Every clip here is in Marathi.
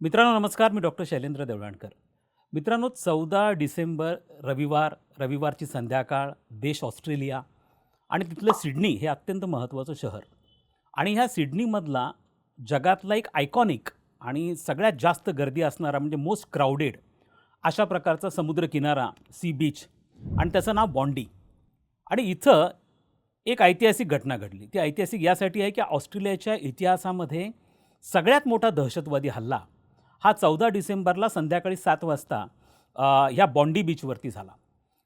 मित्रांनो नमस्कार. मी डॉक्टर शैलेंद्र देवळाणकर. मित्रांनो 14 डिसेंबर रविवारची संध्याकाळ, देश ऑस्ट्रेलिया आणि तिथलं सिडनी हे अत्यंत महत्त्वाचं शहर आणि ह्या सिडनीमधला जगातला एक आयकॉनिक आणि सगळ्यात जास्त गर्दी असणारा म्हणजे मोस्ट क्राउडेड अशा प्रकारचा समुद्रकिनारा सी बीच आणि त्याचं नाव बॉन्डी. आणि इथं एक ऐतिहासिक घटना घडली. ती ऐतिहासिक यासाठी आहे की ऑस्ट्रेलियाच्या इतिहासामध्ये सगळ्यात मोठा दहशतवादी हल्ला हा 14 डिसेंबरला संध्याकाळी 7 वाजता ह्या बॉन्डी बीचवरती झाला.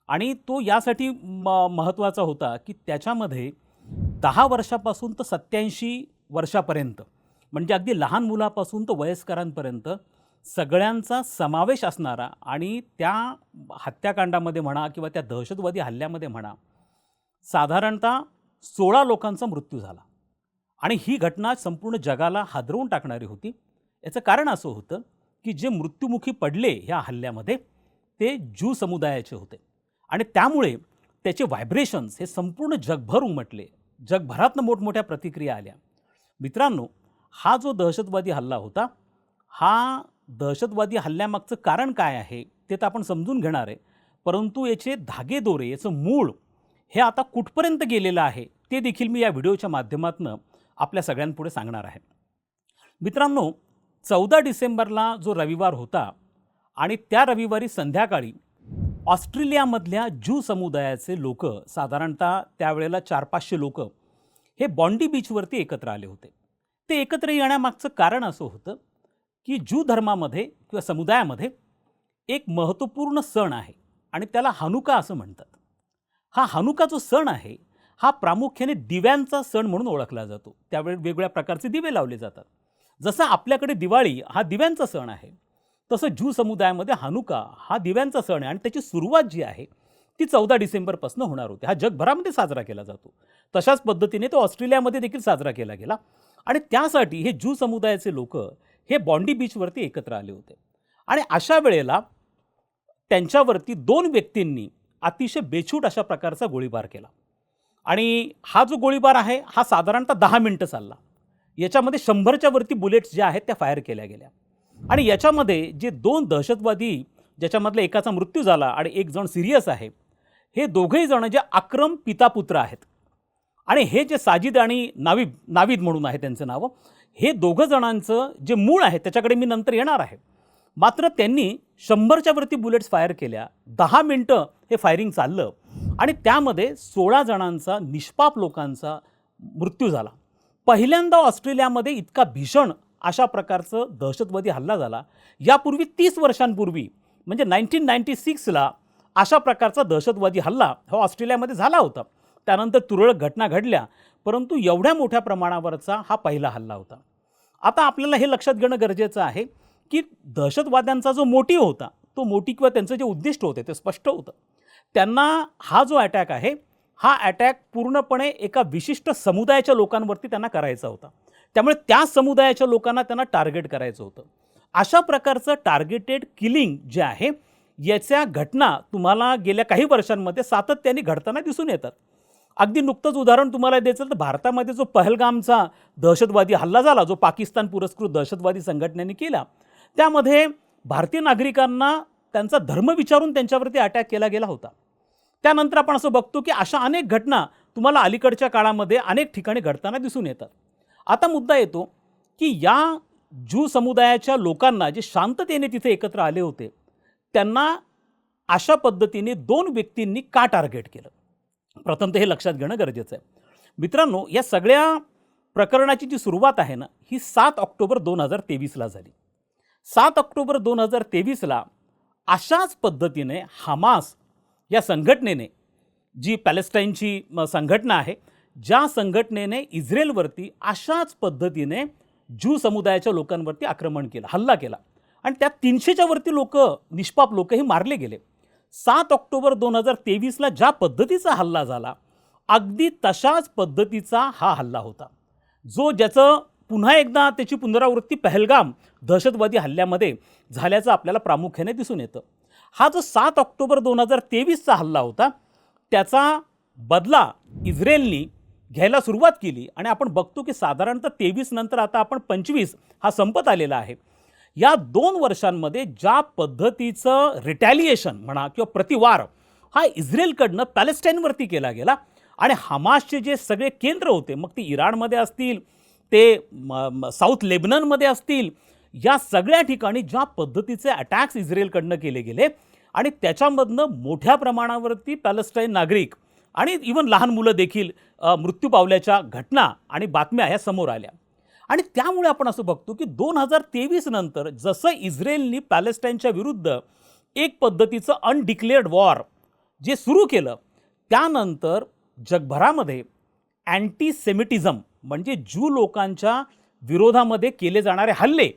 आणि तो यासाठी महत्त्वाचा होता की त्याच्यामध्ये 10 वर्षापासून तर 87 वर्षापर्यंत म्हणजे अगदी लहान मुलापासून तर वयस्करांपर्यंत सगळ्यांचा समावेश असणारा आणि त्या हत्याकांडामध्ये म्हणा किंवा त्या दहशतवादी हल्ल्यामध्ये म्हणा साधारणतः 16 लोकांचा मृत्यू झाला. आणि ही घटना संपूर्ण जगाला हादरवून टाकणारी होती. याचं कारण असं होतं की जे मृत्युमुखी पडले ह्या हल्ल्यामध्ये ते ज्यू समुदायाचे होते आणि त्यामुळे त्याचे व्हायब्रेशन्स हे संपूर्ण जगभर उमटले. जगभरातनं मोठमोठ्या प्रतिक्रिया आल्या. मित्रांनो, हा जो दहशतवादी हल्ला होता, हा दहशतवादी हल्ल्यामागचं कारण काय आहे ते तर आपण समजून घेणार आहे, परंतु याचे धागेदोरे, याचं मूळ हे आता कुठपर्यंत गेलेलं आहे ते देखील मी या व्हिडिओच्या माध्यमातून आपल्या सगळ्यांपुढे सांगणार आहे. मित्रांनो, 14 डिसेंबरला जो रविवार होता आणि त्या रविवारी संध्याकाळी ऑस्ट्रेलियामधल्या ज्यू समुदायाचे लोक साधारणतः त्यावेळेला 400-500 लोक हे बॉन्डी बीचवरती एकत्र आले होते. ते एकत्र येण्यामागचं कारण असं होतं की ज्यू धर्मामध्ये किंवा समुदायामध्ये एक महत्त्वपूर्ण सण आहे आणि त्याला हानुका असं म्हणतात. हा हानुका जो सण आहे हा प्रामुख्याने दिव्यांचा सण म्हणून ओळखला जातो. त्यावेळी वेगवेगळ्या प्रकारचे दिवे लावले जातात. जसं आपल्याकडे दिवाळी हा दिव्यांचा सण आहे, तसं ज्यू समुदायामध्ये हानुका हा दिव्यांचा सण आहे आणि त्याची सुरुवात जी आहे ती 14 डिसेंबरपासून होणार होती. हा जगभरामध्ये साजरा केला जातो. तशाच पद्धतीने तो ऑस्ट्रेलियामध्ये देखील साजरा केला गेला आणि त्यासाठी हे ज्यू समुदायाचे लोक हे बॉन्डी बीचवरती एकत्र आले होते. आणि अशा वेळेला त्यांच्यावरती 2 व्यक्तींनी अतिशय बेछूट अशा प्रकारचा गोळीबार केला. आणि हा जो गोळीबार आहे हा साधारणतः 10 मिनिटं चालला. याच्यामध्ये 100च्या वरती बुलेट्स ज्या आहेत त्या फायर केल्या गेल्या. आणि याच्यामध्ये जे 2 दहशतवादी ज्याच्यामधल्या एकाचा मृत्यू झाला आणि एक जण सिरियस आहे, हे दोघेही जण जे अक्रम पितापुत्र आहेत. आणि हे जे साजिद आणि नावीद म्हणून आहे त्यांचं नाव, हे दोघं जणांचं जे मूळ आहे त्याच्याकडे मी नंतर येणार आहे. मात्र त्यांनी 100च्या वरती बुलेट्स फायर केल्या. 10 मिनिटं हे फायरिंग चाललं आणि त्यामध्ये 16 जणांचा निष्पाप लोकांचा मृत्यू झाला. पहिल्यांदा ऑस्ट्रेलियामध्ये इतका भीषण अशा प्रकारचं दहशतवादी हल्ला झाला. यापूर्वी 30 वर्षांपूर्वी म्हणजे 1996ला अशा प्रकारचा दहशतवादी हल्ला हा ऑस्ट्रेलियामध्ये झाला होता. त्यानंतर तुरळक घटना घडल्या, परंतु एवढ्या मोठ्या प्रमाणावरचा हा पहिला हल्ला होता. आता आपल्याला हे लक्षात घेणं गरजेचं आहे की दहशतवाद्यांचा जो मोटिव्ह होता, तो मोटिव्ह किंवा त्यांचं जे उद्दिष्ट होते ते स्पष्ट होतं. त्यांना हा जो अटॅक आहे हा अटॅक पूर्णपणे एका विशिष्ट समुदायाच्या लोकांवरती त्यांना करायचा होता. त्यामुळे त्या समुदायाच्या लोकांना त्यांना टार्गेट करायचं होतं. अशा प्रकारचं टार्गेटेड किलिंग जे आहे याच्या घटना तुम्हाला गेल्या काही वर्षांमध्ये सातत्याने घडताना दिसून येतात. अगदी नुकतंच उदाहरण तुम्हाला द्यायचं तर भारतामध्ये जो पहलगामचा दहशतवादी हल्ला झाला, जो पाकिस्तान पुरस्कृत दहशतवादी संघटनेने केला, त्यामध्ये भारतीय नागरिकांना त्यांचा धर्म विचारून त्यांच्यावरती अटॅक केला गेला होता. त्यानंतर आपण असं बघतो की अशा अनेक घटना तुम्हाला अलीकडच्या काळामध्ये अनेक ठिकाणी घडताना दिसून येतात. आता मुद्दा येतो की या ज्यू समुदायाच्या लोकांना जे शांततेने तिथे एकत्र आले होते त्यांना अशा पद्धतीने 2 व्यक्तींनी का टार्गेट केलं, प्रथम तर हे लक्षात घेणं गरजेचं आहे. मित्रांनो, या सगळ्या प्रकरणाची जी सुरुवात आहे ना ही 7 ऑक्टोबर 2023ला झाली. 7 ऑक्टोबर 2023ला अशाच पद्धतीने हमास या संघटनेने, जी पॅलेस्टाईनची संघटना आहे, ज्या संघटनेने इस्रायलवरती अशाच पद्धतीने ज्यू समुदायाच्या लोकांवरती आक्रमण केलं, हल्ला केला आणि त्यात 300च्या वरती लोक, निष्पाप लोकही मारले गेले. 7 ऑक्टोबर 2023ला ज्या पद्धतीचा हल्ला झाला अगदी तशाच पद्धतीचा हा हल्ला होता, जो ज्याचं पुन्हा एकदा त्याची पुनरावृत्ती पहलगाम दहशतवादी हल्ल्यामध्ये झाल्याचं आपल्याला प्रामुख्याने दिसून येतं. हा जो 7 ऑक्टोबर 2023चा हल्ला होता त्याचा बदला इस्रायलनी घ्यायला सुरुवात केली आणि आपण बघतो की साधारणतः 23 नंतर आता आपण 25 हा संपत आलेला आहे. या 2 वर्षांमध्ये ज्या पद्धतीचं रिटॅलिएशन म्हणा किंवा प्रतिवार हा इस्रायलकडनं पॅलेस्टाईनवरती केला गेला आणि हमासचे जे सगळे केंद्र होते, मग ती इराणमध्ये असतील, ते साऊथ लेबननमध्ये असतील, या सगळ्या ठिकाणी ज्या पद्धतीचे अटॅक्स इस्रायलकडनं केले गेले आणि त्याच्यामधनं मोठ्या प्रमाणावरती पॅलेस्टाईन नागरिक आणि इव्हन लहान मुलं देखील मृत्यू पावल्याच्या घटना आणि बातम्या ह्या समोर आल्या. आणि त्यामुळे आपण असं बघतो की 2023 नंतर जसं इस्रायलनी पॅलेस्टाईनच्या विरुद्ध एक पद्धतीचं अनडिक्लेअर्ड वॉर जे सुरू केलं, त्यानंतर जगभरामध्ये अँटीसेमिटिझम म्हणजे ज्यू लोकांच्या विरोधामध्ये केले जाणारे हल्ले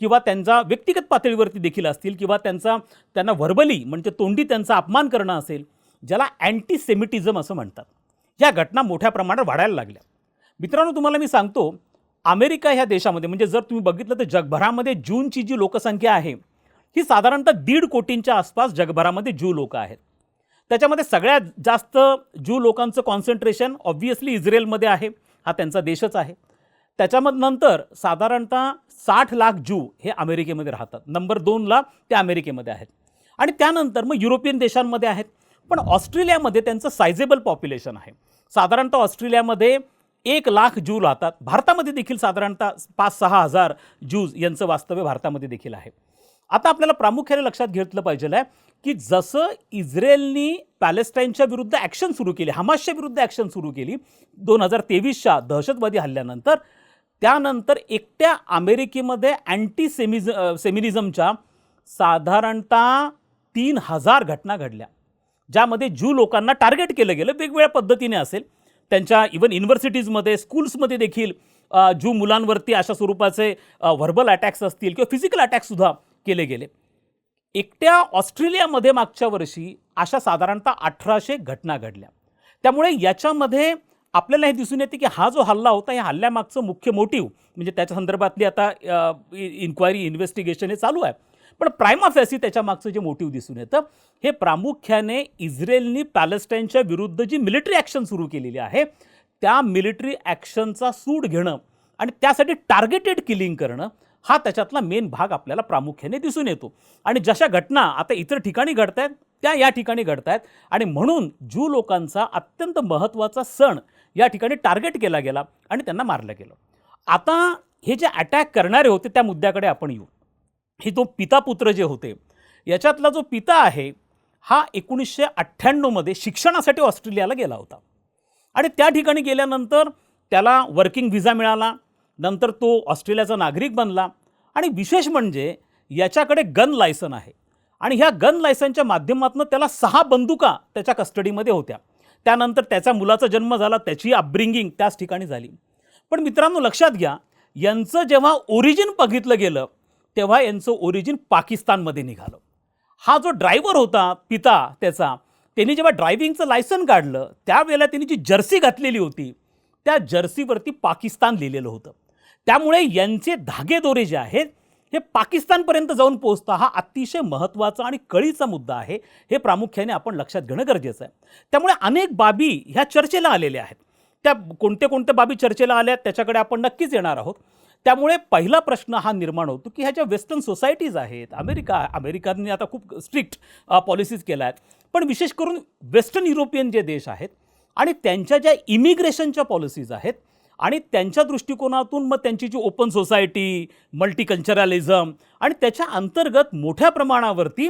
किंवा त्यांचा व्यक्तिगत पातळीवरती देखील असतील किंवा त्यांना व्हर्बली म्हणजे तोंडी त्यांचा अपमान करणं असेल, ज्याला अँटीसेमिटिझम असं म्हणतात, ह्या घटना मोठ्या प्रमाणात वाढायला लागल्या. मित्रांनो, तुम्हाला मी सांगतो, अमेरिका ह्या देशामध्ये म्हणजे जर तुम्ही बघितलं तर जगभरामध्ये ज्यूंची जी लोकसंख्या आहे ही साधारणतः 1.5 कोटींच्या आसपास जगभरामध्ये ज्यू लोक आहेत. त्याच्यामध्ये सगळ्यात जास्त ज्यू लोकांचं कॉन्सन्ट्रेशन ऑब्व्हियसली इस्रायलमध्ये आहे, हा त्यांचा देशच आहे. त्याच्यानंतर साधारणतः 60 लाख ज्यू हे अमेरिकेमध्ये राहतात, नंबर 2ला ते अमेरिकेमध्ये आहेत आणि त्यानंतर मग युरोपियन देशांमध्ये आहेत. पण ऑस्ट्रेलियामध्ये त्यांचं सायझेबल पॉप्युलेशन आहे. साधारणतः ऑस्ट्रेलियामध्ये 1 लाख ज्यू राहतात. भारतामध्ये देखील साधारणतः 5-6 हजार ज्यूज यांचं वास्तव्य भारतामध्ये देखील आहे. आता आपल्याला प्रामुख्याने लक्षात घेतलं पाहिजे आहे की जसं इस्रायलनी पॅलेस्टाईनच्या विरुद्ध ॲक्शन सुरू केली, हमासच्या विरुद्ध ॲक्शन सुरू केली 2023च्या दहशतवादी हल्ल्यानंतर, त्यानंतर एकट्या अमेरिकेमध्ये सेमिनिझमच्या साधारणतः 3000 घटना घडल्या, ज्यामध्ये ज्यू लोकांना टार्गेट केलं गेलं. वेगवेगळ्या पद्धतीने असेल, त्यांच्या इव्हन युनिव्हर्सिटीजमध्ये, स्कूल्समध्ये देखील ज्यू मुलांवरती अशा स्वरूपाचे व्हर्बल अटॅक्स असतील किंवा फिजिकल अटॅक्ससुद्धा केले गेले. एकट्या ऑस्ट्रेलियामध्ये मागच्या वर्षी अशा साधारणतः 1800 घटना घडल्या. त्यामुळे याच्यामध्ये आपल्याला हे दिसून येते की हा जो हल्ला होता, या हल्ल्यामागचं मुख्य मोटिव्ह म्हणजे त्याच्या संदर्भातली आता इन्क्वायरी, इन्व्हेस्टिगेशन हे चालू आहे. पण प्रायमा फेसी त्याच्या मागचं जे मोटिव्ह दिसून येतं, हे प्रामुख्याने इस्रायलनी पॅलेस्टाईनच्या विरुद्ध जी मिलिटरी ॲक्शन सुरू केलेली आहे, त्या मिलिटरी ॲक्शनचा सूड घेणं आणि त्यासाठी टार्गेटेड किलिंग करणं, हा त्याच्यातला मेन भाग आपल्याला प्रामुख्याने दिसून येतो. आणि जशा घटना आता इतर ठिकाणी घडत आहेत, त्या या ठिकाणी घडत आहेत आणि म्हणून ज्यू लोकांचा अत्यंत महत्त्वाचा सण या ठिकाणी टार्गेट केला गेला आणि त्यांना मारलं गेलं. आता हे जे अटॅक करणारे होते त्या मुद्द्याकडे आपण येऊ. हे तो पिता पुत्र जे होते, याच्यातला जो पिता आहे हा 1998मध्ये शिक्षणासाठी ऑस्ट्रेलियाला गेला होता आणि त्या ठिकाणी गेल्यानंतर त्याला वर्किंग व्हिसा मिळाला. नंतर तो ऑस्ट्रेलियाचा नागरिक बनला आणि विशेष म्हणजे याच्याकडे गन लायसन आहे आणि ह्या गन लायसनच्या माध्यमातून त्याला 6 बंदुका त्याच्या कस्टडीमध्ये होत्या. त्यानंतर त्याच्या मुलाचा जन्म झाला, त्याची अपब्रिंगिंग त्याच ठिकाणी झाली. पण मित्रांनो, लक्षात घ्या, यांचं जेव्हा ओरिजिन बघितलं गेलं तेव्हा यांचं ओरिजिन पाकिस्तानमध्ये निघालं. हा जो ड्रायव्हर होता पिता त्याचा, त्यांनी जेव्हा ड्रायव्हिंगचं लायसन काढलं त्यावेळेला त्यांनी जी जर्सी घातलेली होती त्या जर्सीवरती पाकिस्तान लिहिलेलं होतं. त्यामुळे यांचे धागेदोरे जे आहेत हे पाकिस्तानपर्यंत जाऊन पोहोचता, हा अतिशय महत्त्वाचा आणि कळीचा मुद्दा आहे. हे प्रामुख्याने आपण लक्षात घेणं गरजेचं आहे. त्यामुळे अनेक बाबी ह्या चर्चेला आलेल्या आहेत. त्या कोणत्या बाबी चर्चेला आल्या त्याच्याकडे आपण नक्कीच येणार आहोत. त्यामुळे पहिला प्रश्न हा निर्माण होतो की ह्या ज्या वेस्टर्न सोसायटीज आहेत, अमेरिकाने आता खूप स्ट्रिक्ट पॉलिसीज केल्या आहेत, पण विशेष करून वेस्टर्न युरोपियन जे देश आहेत आणि त्यांच्या ज्या इमिग्रेशनच्या पॉलिसीज आहेत आणि त्यांच्या दृष्टिकोनातून मग त्यांची जी ओपन सोसायटी, मल्टीकल्चरलिझम आणि त्याच्या अंतर्गत मोठ्या प्रमाणावरती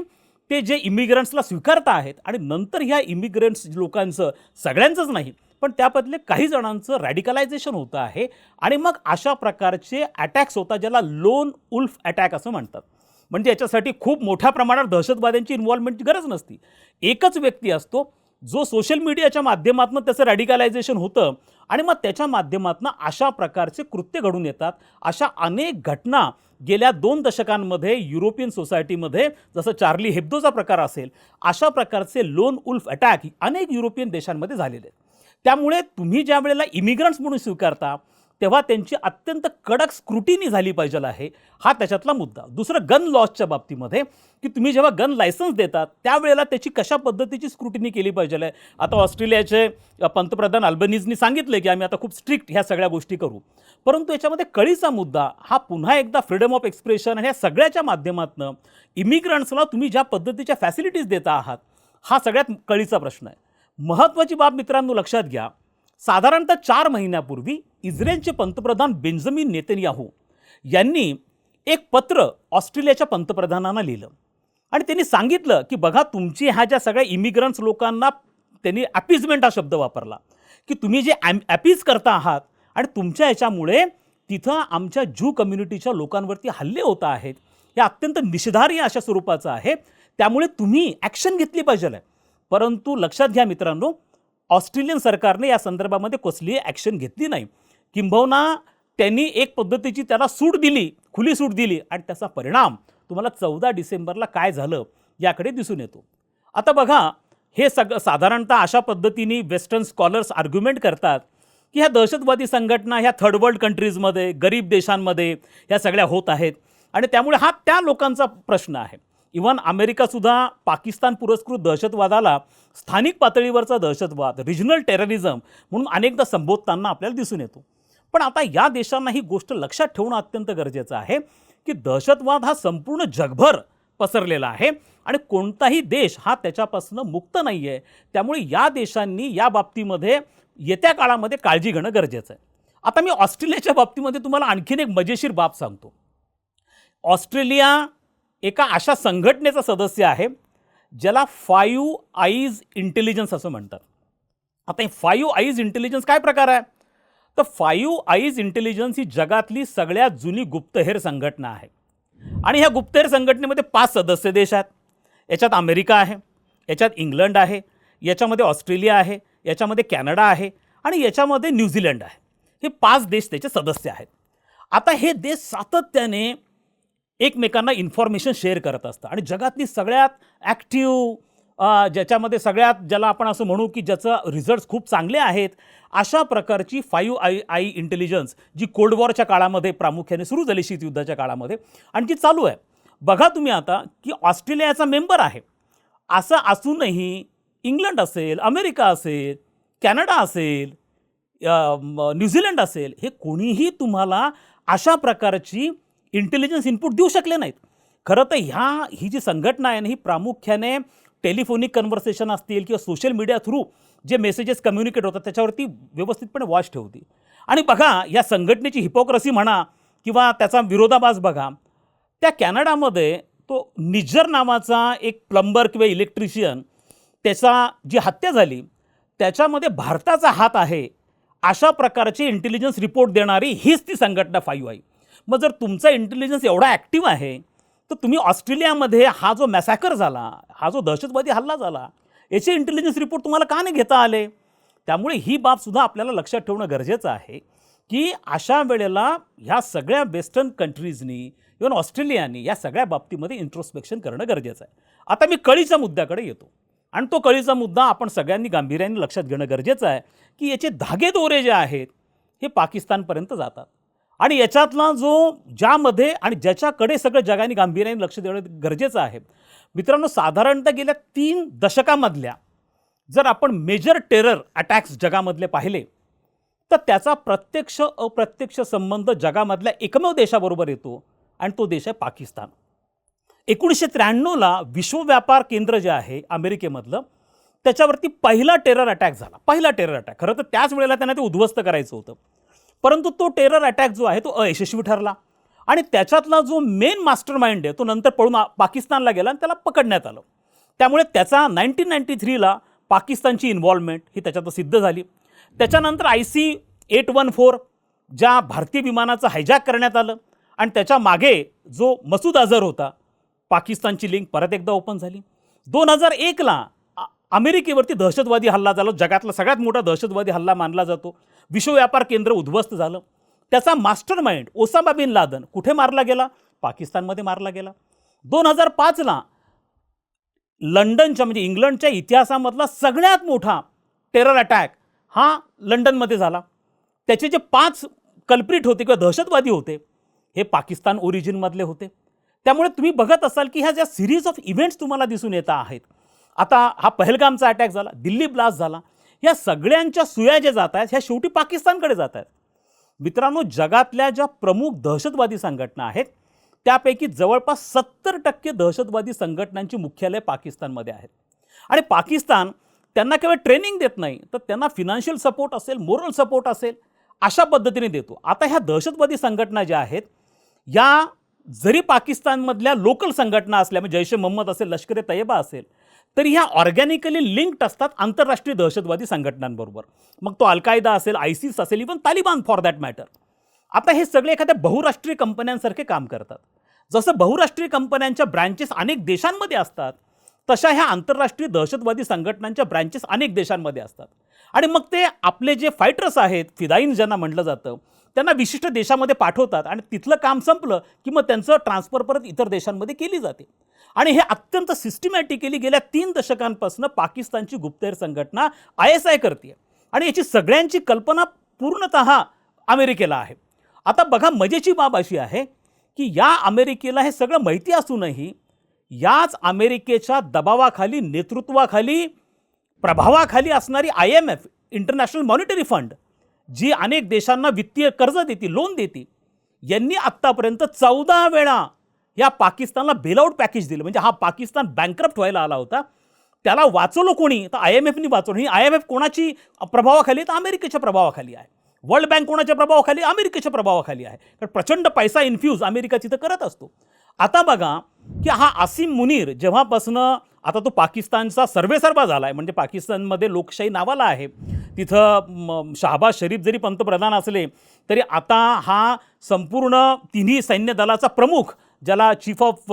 ते जे इमिग्रंट्सला स्वीकारता आहेत आणि नंतर ह्या इमिग्रंट्स लोकांचं, सगळ्यांचंच नाही पण त्याबदले काही जणांचं रॅडिकलायझेशन होतं आहे आणि मग अशा प्रकारचे अटॅक्स होतात, ज्याला लोन उल्फ अटॅक असं म्हणतात. म्हणजे याच्यासाठी खूप मोठ्या प्रमाणात दहशतवाद्यांची इन्व्हॉल्वमेंटची गरज नसती. एकच व्यक्ती असतो जो सोशल मीडियाच्या माध्यमातून त्याचं रॅडिकलायझेशन होतं आणि मग त्याच्या माध्यमातून अशा प्रकारचे कृत्य घडून येतात. अशा अनेक घटना गेल्या 2 दशकांमध्ये युरोपियन सोसायटीमध्ये, जसं चार्ली हेब्दोचा प्रकार असेल, अशा प्रकारचे लोन उल्फ अटॅक अनेक युरोपियन देशांमध्ये झालेले आहेत. त्यामुळे तुम्ही ज्या वेळेला इमिग्रंट्स म्हणून स्वीकारता तेव्हा त्यांची अत्यंत कडक स्क्रुटिनी झाली पाहिजे आहे, हा त्याच्यातला मुद्दा. दुसरं गन लॉजच्या बाबतीमध्ये की तुम्ही जेव्हा गन लायसन्स देतात त्यावेळेला त्याची कशा पद्धतीची स्क्रुटिनी केली पाहिजे आहे. आता ऑस्ट्रेलियाचे पंतप्रधान अल्बनीजनी सांगितले की आम्ही आता खूप स्ट्रिक्ट ह्या सगळ्या गोष्टी करू. परंतु याच्यामध्ये कळीचा मुद्दा हा पुन्हा एकदा फ्रीडम ऑफ एक्सप्रेशन आणि ह्या सगळ्याच्या माध्यमातून इमिग्रंट्सला तुम्ही ज्या पद्धतीच्या फॅसिलिटीज देता आहात, हा सगळ्यात कळीचा प्रश्न आहे. महत्त्वाची बाब मित्रांनो लक्षात घ्या, साधारणतः 4 महिन्यापूर्वी इस्रायलचे पंतप्रधान बेंजामिन नेतन्याहू यांनी एक पत्र ऑस्ट्रेलियाच्या पंतप्रधानांना लिहिलं आणि त्यांनी सांगितलं की बघा, तुमची ह्या ज्या सगळ्या इमिग्रंट्स लोकांना, त्यांनी ॲपिजमेंट हा शब्द वापरला की तुम्ही जे ॲपीज करता आहात आणि तुमच्या ह्याच्यामुळे तिथं आमच्या ज्यू कम्युनिटीच्या लोकांवरती हल्ले होत आहेत, हे अत्यंत निषेधार्ह अशा स्वरूपाचं आहे, त्यामुळे तुम्ही ॲक्शन घेतली पाहिजे आहे. परंतु लक्षात घ्या मित्रांनो, ऑस्ट्रेलियन सरकारने या संदर्भामध्ये कसलीही ॲक्शन घेतली नाही. किंबहुना त्यांनी एक पद्धतीची त्याला सूट दिली, खुली सूट दिली आणि त्याचा परिणाम तुम्हाला 14 डिसेंबरला काय झालं याकडे दिसून येतो. आता बघा, हे साधारणतः अशा पद्धतीने वेस्टर्न स्कॉलर्स आर्ग्युमेंट करतात की ह्या दहशतवादी संघटना ह्या थर्ड वर्ल्ड कंट्रीजमध्ये, गरीब देशांमध्ये ह्या सगळ्या होत आहेत आणि त्यामुळे हा त्या लोकांचा प्रश्न आहे. इव्हन अमेरिकासुद्धा पाकिस्तान पुरस्कृत दहशतवादाला स्थानिक पातळीवरचा दहशतवाद, रिजनल टेररिझम म्हणून अनेकदा संबोधताना आपल्याला दिसून येतो. पण आता या देशांना ही गोष्ट लक्षात ठेवणं अत्यंत गरजेचं आहे की दहशतवाद हा संपूर्ण जगभर पसरलेला आहे आणि कोणताही देश हा त्याच्यापासून मुक्त नाही आहे. त्यामुळे या देशांनी या बाबतीमध्ये येत्या काळामध्ये काळजी घेणं गरजेचं आहे. आता मी ऑस्ट्रेलियाच्या बाबतीमध्ये तुम्हाला आणखीन एक मजेशीर बाब सांगतो. ऑस्ट्रेलिया एका अशा संघटनेचा सदस्य आहे ज्याला 5 आईज इंटेलिजन्स असं म्हणतात. आता हे 5 आईज इंटेलिजन्स काय प्रकार आहे? तर 5 आईज इंटेलिजन्स ही जगातली सगळ्यात जुनी गुप्तहेर संघटना आहे आणि ह्या गुप्तहेर संघटनेमध्ये 5 सदस्य देश आहेत. याच्यात अमेरिका आहे, याच्यात इंग्लंड आहे, याच्यामध्ये ऑस्ट्रेलिया आहे, याच्यामध्ये कॅनडा आहे आणि याच्यामध्ये न्यूझीलंड आहे. हे 5 देश त्याचे सदस्य आहेत. आता हे देश सातत्याने एकमेकांना इन्फॉर्मेशन शेअर करत असतात आणि जगातली सगळ्यात ॲक्टिव्ह, ज्याच्यामध्ये सगळ्यात, ज्याला आपण असं म्हणू की ज्याचं रिझल्ट्स खूप चांगले आहेत, अशा प्रकारची 5 आई इंटेलिजन्स जी कोल्ड वॉरच्या काळामध्ये प्रामुख्याने सुरू झाली, शीतयुद्धाच्या काळामध्ये, आणि जी चालू आहे. बघा तुम्ही आता की ऑस्ट्रेलियाचा मेंबर आहे, असं असूनही इंग्लंड असेल, अमेरिका असेल, कॅनडा असेल, न्यूझीलंड असेल, हे कोणीही तुम्हाला अशा प्रकारची इंटेलिजन्स इनपुट देऊ शकले नाहीत. खरं तर ही जी संघटना आहे ना, ही प्रामुख्याने टेलिफोनिक कन्व्हर्सेशन असतील किंवा सोशल मीडिया थ्रू जे मेसेजेस कम्युनिकेट होतात त्याच्यावरती व्यवस्थितपणे वॉच ठेवते. आणि बघा, या संघटनेची हिपोक्रसी म्हणा किंवा त्याचा विरोधाभास बघा, त्या कॅनडामध्ये तो निज्जर नावाचा एक प्लंबर किंवा इलेक्ट्रिशियन, त्याचा जी हत्या झाली, त्याच्यामध्ये भारताचा हात आहे अशा प्रकारचे इंटेलिजन्स रिपोर्ट देणारी हीच ती संघटना 5 आई. मग जर तुमचा इंटेलिजन्स एवढा ॲक्टिव्ह आहे तर तुम्ही ऑस्ट्रेलियामध्ये हा जो मॅसॅकर झाला, हा जो दहशतवादी हल्ला झाला, याचे इंटेलिजन्स रिपोर्ट तुम्हाला का नाही घेता आले? त्यामुळे ही बाबसुद्धा आपल्याला लक्षात ठेवणं गरजेचं आहे की अशा वेळेला ह्या सगळ्या वेस्टर्न कंट्रीजनी, इव्हन ऑस्ट्रेलियानी या सगळ्या बाबतीमध्ये इंट्रोस्पेक्शन करणं गरजेचं आहे. आता मी कळीच्या मुद्द्याकडे येतो आणि तो कळीचा मुद्दा आपण सगळ्यांनी गांभीर्याने लक्षात घेणं गरजेचं आहे की याचे धागेदोरे जे आहेत हे पाकिस्तानपर्यंत जातात आणि याच्यातला जो ज्यामध्ये आणि ज्याच्याकडे सगळं जगाने गांभीर्याने लक्ष देणं गरजेचं आहे. मित्रांनो, साधारणतः गेल्या 3 दशकामधल्या जर आपण मेजर टेरर अटॅक्स जगामधले पाहिले तर त्याचा प्रत्यक्ष अप्रत्यक्ष संबंध जगामधल्या एकमेव देशाबरोबर येतो आणि तो देश आहे पाकिस्तान. 1993ला विश्व व्यापार केंद्र जे आहे अमेरिकेमधलं, त्याच्यावरती पहिला टेरर अटॅक झाला. पहिला टेरर अटॅक. खरं तर त्याच वेळेला त्यांना ते उद्ध्वस्त करायचं होतं, परंतु तो टेरर अटॅक जो आहे तो अयशस्वी ठरला आणि त्याच्यातला जो मेन मास्टर माइंड आहे तो नंतर पळून पाकिस्तानला गेला आणि त्याला पकडण्यात आलं. त्यामुळे त्याचा 1993ला पाकिस्तानची इन्व्हॉल्वमेंट ही त्याच्यात सिद्ध झाली. त्याच्यानंतर IC-814 ज्या भारतीय विमानाचं हायजॅक करण्यात आलं आणि त्याच्या मागे जो मसूद अझहर होता, पाकिस्तानची लिंक परत एकदा ओपन झाली. 2001ला अमेरिकेवरती दहशतवादी हल्ला झाला, जगातला सगळ्यात मोठा दहशतवादी हल्ला मानला जातो. विश्व व्यापार केंद्र उद्ध्वस्त झालं. त्याचा master mind Osama bin Laden कुठे मारला गेला? पाकिस्तानमध्ये मारला गेला. 2005ला लंडनच्या म्हणजे इंग्लंडच्या इतिहासामधला सगळ्यात मोठा टेरर अटॅक हा लंडनमध्ये झाला. त्याचे जे 5 कल्प्रिट होते किंवा दहशतवादी होते हे पाकिस्तान ओरिजिनमधले होते. त्यामुळे तुम्ही बघत असाल की ह्या ज्या सिरीज ऑफ इव्हेंट्स तुम्हाला दिसून येत आहेत, आता हा पहलगामचा अटॅक झाला, दिल्ली ब्लास्ट झाला, या सगळ्यांच्या सुया ज्या जात आहेत ह्या शेवटी पाकिस्तानकडे जात आहेत. मित्रांनो, जगातल्या ज्या प्रमुख दहशतवादी संघटना आहेत त्यापैकी जवळपास 70% दहशतवादी संघटनांची मुख्यालय पाकिस्तानमध्ये आहेत. आणि पाकिस्तान त्यांना केवळ ट्रेनिंग देत नाही, तर त्यांना फिनान्शियल सपोर्ट असेल, मोरल सपोर्ट असेल, अशा पद्धतीने देतो. आता ह्या दहशतवादी संघटना ज्या आहेत या जरी पाकिस्तानमधल्या लोकल संघटना असल्या, म्हणजे जैश ए मोहम्मद असेल, लष्कर ए तैयबा असेल, तरी ह्या ऑर्गॅनिकली लिंक्ड असतात आंतरराष्ट्रीय दहशतवादी संघटनांबरोबर. मग तो अल-कायदा असेल, आयसिस असेल, even Taliban for that matter. आता हे सगळे एखाद्या बहुराष्ट्रीय कंपन्यांसारखे काम करतात. जसं बहुराष्ट्रीय कंपन्यांच्या ब्रँचेस अनेक देशांमध्ये असतात, तशा ह्या आंतरराष्ट्रीय दहशतवादी संघटनांच्या ब्रँचेस अनेक देशांमध्ये असतात. आणि मग ते आपले जे फायटर्स आहेत, फिदाईन ज्यांना म्हटलं जातं, त्यांना विशिष्ट देशामध्ये पाठवतात आणि तिथलं काम संपलं की मग त्यांचं ट्रान्सफर परत इतर देशांमध्ये केली जाते. आणि हे अत्यंत सिस्टमॅटिकली गेल्या 3 दशकांपासून पाकिस्तानची गुप्तहेर संघटना ISI करते. आणि याची सगळ्यांची कल्पना पूर्णतः अमेरिकेला आहे. आता बघा, मजेची बाब अशी आहे की या अमेरिकेला हे सगळं माहिती असूनही याच अमेरिकेच्या दबावाखाली, नेतृत्वाखाली, प्रभावाखाली असणारी IMF, इंटरनॅशनल मॉनिटरी फंड, जी अनेक देशांना वित्तीय कर्ज देते, लोन देते, यांनी आत्तापर्यंत 14 वेळा या पाकिस्तानला बेलआउट पॅकेज दिलं. म्हणजे हा पाकिस्तान बँकरप्ट व्हायला आला होता, त्याला वाचवलं कोणी? तर IMFनी वाचवलं. ही IMF कोणाची प्रभावाखाली? तर अमेरिकेच्या प्रभावाखाली आहे. वर्ल्ड बँक कोणाच्या प्रभावाखाली? अमेरिकेच्या प्रभावाखाली आहे. कारण प्रचंड पैसा इन्फ्यूज अमेरिका तिथं करत असतो. आता बघा की हा आसिम मुनीर जेव्हापासून आता तो पाकिस्तानचा सर्वेसर्वा झाला आहे, म्हणजे पाकिस्तानमध्ये लोकशाही नावाला आहे, तिथं शहबाज शरीफ जरी पंतप्रधान असले तरी आता हा संपूर्ण तिन्ही सैन्य दलाचा प्रमुख, ज्याला चीफ ऑफ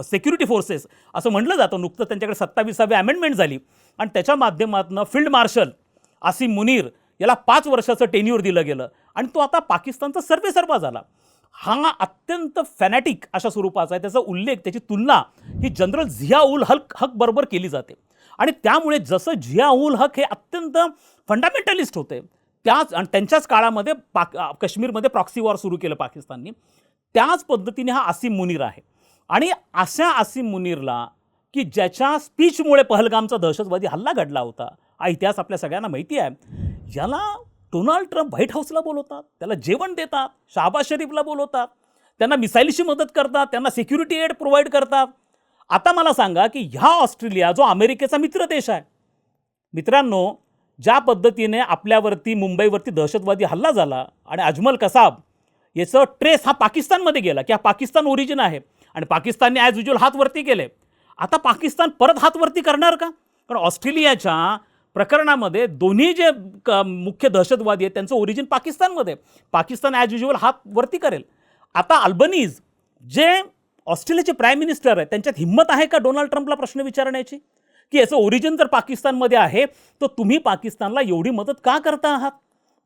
सिक्युरिटी फोर्सेस असं म्हटलं जातं, नुकतं त्यांच्याकडे 27वी अमेंडमेंट झाली आणि त्याच्या माध्यमातून फील्ड मार्शल आसिम मुनीर याला 5 वर्षाचं टेन्यूर दिलं गेलं आणि तो आता पाकिस्तानचा सर्वेसर्वा झाला. हा अत्यंत फॅनॅटिक अशा स्वरूपाचा आहे. त्याचा उल्लेख, त्याची तुलना ही जनरल झिया उल हक बरोबर केली जाते. आणि त्यामुळे जसं झिया उल हक हे अत्यंत फंडामेंटलिस्ट होते, त्याच आणि त्यांच्याच काळामध्ये काश्मीरमध्ये प्रॉक्सी वॉर सुरू केलं पाकिस्ताननी, त्याच पद्धतीने हा आसिम मुनीर आहे. आणि अशा आसिम मुनीरला की ज्याच्या स्पीचमुळे पहलगामचा दहशतवादी हल्ला घडला होता, हा इतिहास आपल्या सगळ्यांना माहिती आहे, याला डोनाल्ड ट्रम्प व्हाईट हाऊसला बोलवतात, त्याला जेवण देतात, शहबाज शरीफला बोलवतात, त्यांना मिसाईलशी मदत करतात, त्यांना सिक्युरिटी एड प्रोव्हाइड करतात. आता मला सांगा की ह्या ऑस्ट्रेलिया, जो अमेरिकेचा मित्र देश आहे, मित्रांनो, ज्या पद्धतीने आपल्यावरती, मुंबईवरती दहशतवादी हल्ला झाला आणि अजमल कसाब याचं ट्रेस हा पाकिस्तानमध्ये गेला की हा पाकिस्तान ओरिजिन आहे आणि पाकिस्तानने ॲज युज्युअल हात वरती केले. आता पाकिस्तान परत हात वरती करणार का? कारण ऑस्ट्रेलियाच्या प्रकरणामध्ये दोन्ही जे मुख्य दहशतवादी आहेत त्यांचं ओरिजिन पाकिस्तानमध्ये, पाकिस्तान ॲज युज्युअल हात वरती करेल. आता अल्बनीज जे ऑस्ट्रेलियाचे प्राईम मिनिस्टर आहेत, त्यांच्यात हिंमत आहे का डोनाल्ड ट्रम्पला प्रश्न विचारण्याची की याचं ओरिजिन जर पाकिस्तानमध्ये आहे तर तुम्ही पाकिस्तानला एवढी मदत का करता आहात?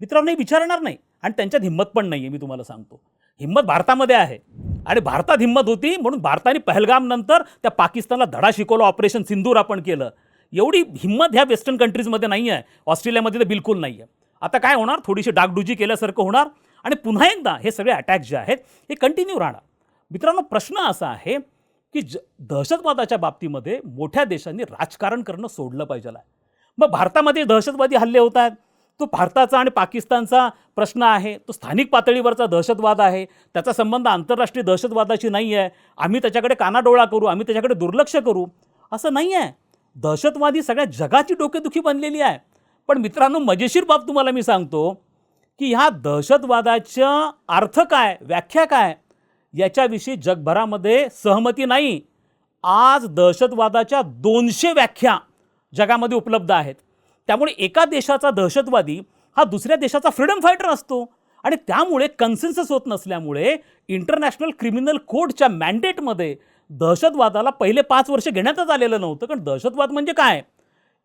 मित्रांनो, विचारणार नाही आणि त्यांच्यात हिंमत पण नाही आहे. मी तुम्हाला सांगतो, हिंमत भारतामध्ये आहे आणि भारतात हिंमत होती म्हणून भारताने पहलगाम नंतर त्या पाकिस्तानला धडा शिकवला, ऑपरेशन सिंदूर आपण केलं. एवढी हिंमत ह्या वेस्टर्न कंट्रीजमध्ये नाही आहे, ऑस्ट्रेलियामध्ये तर बिलकुल नाही आहे. आता काय होणार? थोडीशी डागडुजी केल्यासारखं होणार आणि पुन्हा एकदा हे सगळे अटॅक जे आहेत हे कंटिन्यू राहणार. मित्रांनो, प्रश्न असा आहे की दहशतवादाच्या बाबतीमध्ये मोठ्या देशांनी राजकारण करणं सोडलं पाहिजे आहे. मग भारतामध्ये दहशतवादी हल्ले होत आहेत, तो भारताचा आणि पाकिस्तानचा प्रश्न आहे, तो स्थानिक पातळीवरचा दहशतवाद आहे, त्याचा संबंध आंतरराष्ट्रीय दहशतवादाशी नाही आहे. आम्ही त्याच्याकडे कानाडोळा करू, आम्ही त्याच्याकडे दुर्लक्ष करू, असं नाही आहे. दहशतवादी सगळ्या जगाची डोकेदुखी बनलेली आहे. पण मित्रांनो, मजेशीर बाब तुम्हाला मी सांगतो की ह्या दहशतवादाचा अर्थ काय, व्याख्या काय, याच्याविषयी जगभरामध्ये सहमती नाही. आज दहशतवादाच्या 200 व्याख्या जगामध्ये उपलब्ध आहेत. त्यामुळे एका देशाचा दहशतवादी हा दुसऱ्या देशाचा फ्रीडम फायटर असतो आणि त्यामुळे कन्सेन्सस होत नसल्यामुळे इंटरनॅशनल क्रिमिनल कोर्टच्या मॅन्डेटमध्ये दहशतवादाला पहिले 5 वर्ष घेण्यातच आलेलं नव्हतं. कारण दहशतवाद म्हणजे काय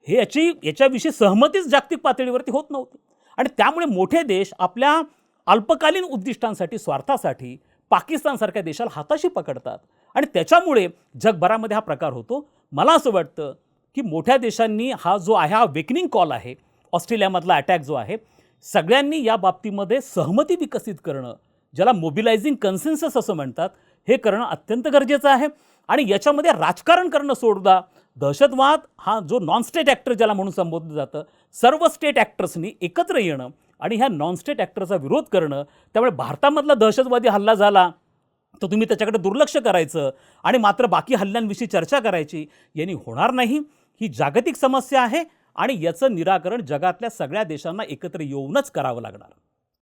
हे याच्याविषयी सहमतीच जागतिक पातळीवरती होत नव्हती. आणि त्यामुळे मोठे देश आपल्या अल्पकालीन उद्दिष्टांसाठी, स्वार्थासाठी पाकिस्तानसारख्या देशाला हाताशी पकडतात आणि त्याच्यामुळे जगभरामध्ये हा प्रकार होतो. मला असं वाटतं की मोठ्या देशांनी हा जो आहे, हा वेकनिंग कॉल आहे, ऑस्ट्रेलियामधला अटॅक जो आहे, सगळ्यांनी या बाबतीमध्ये सहमती विकसित करणं, ज्याला मोबिलायझिंग कन्सेन्सस असं म्हणतात, हे करणं अत्यंत गरजेचं आहे. आणि याच्यामध्ये राजकारण करणं सोडून दहशतवाद हा जो नॉन स्टेट ॲक्टर ज्याला म्हणून संबोधलं जातं, सर्व स्टेट ॲक्टर्सनी एकत्र येणं आणि ह्या नॉन स्टेट ॲक्टरचा विरोध करणं. त्यामुळे भारतामधला दहशतवादी हल्ला झाला तर तुम्ही त्याच्याकडे दुर्लक्ष करायचं आणि मात्र बाकी हल्ल्यांविषयी चर्चा करायची, यांनी होणार नाही. ही जागतिक समस्या आहे आणि याचं निराकरण जगातल्या सगळ्या देशांना एकत्र येऊनच करावं लागणार.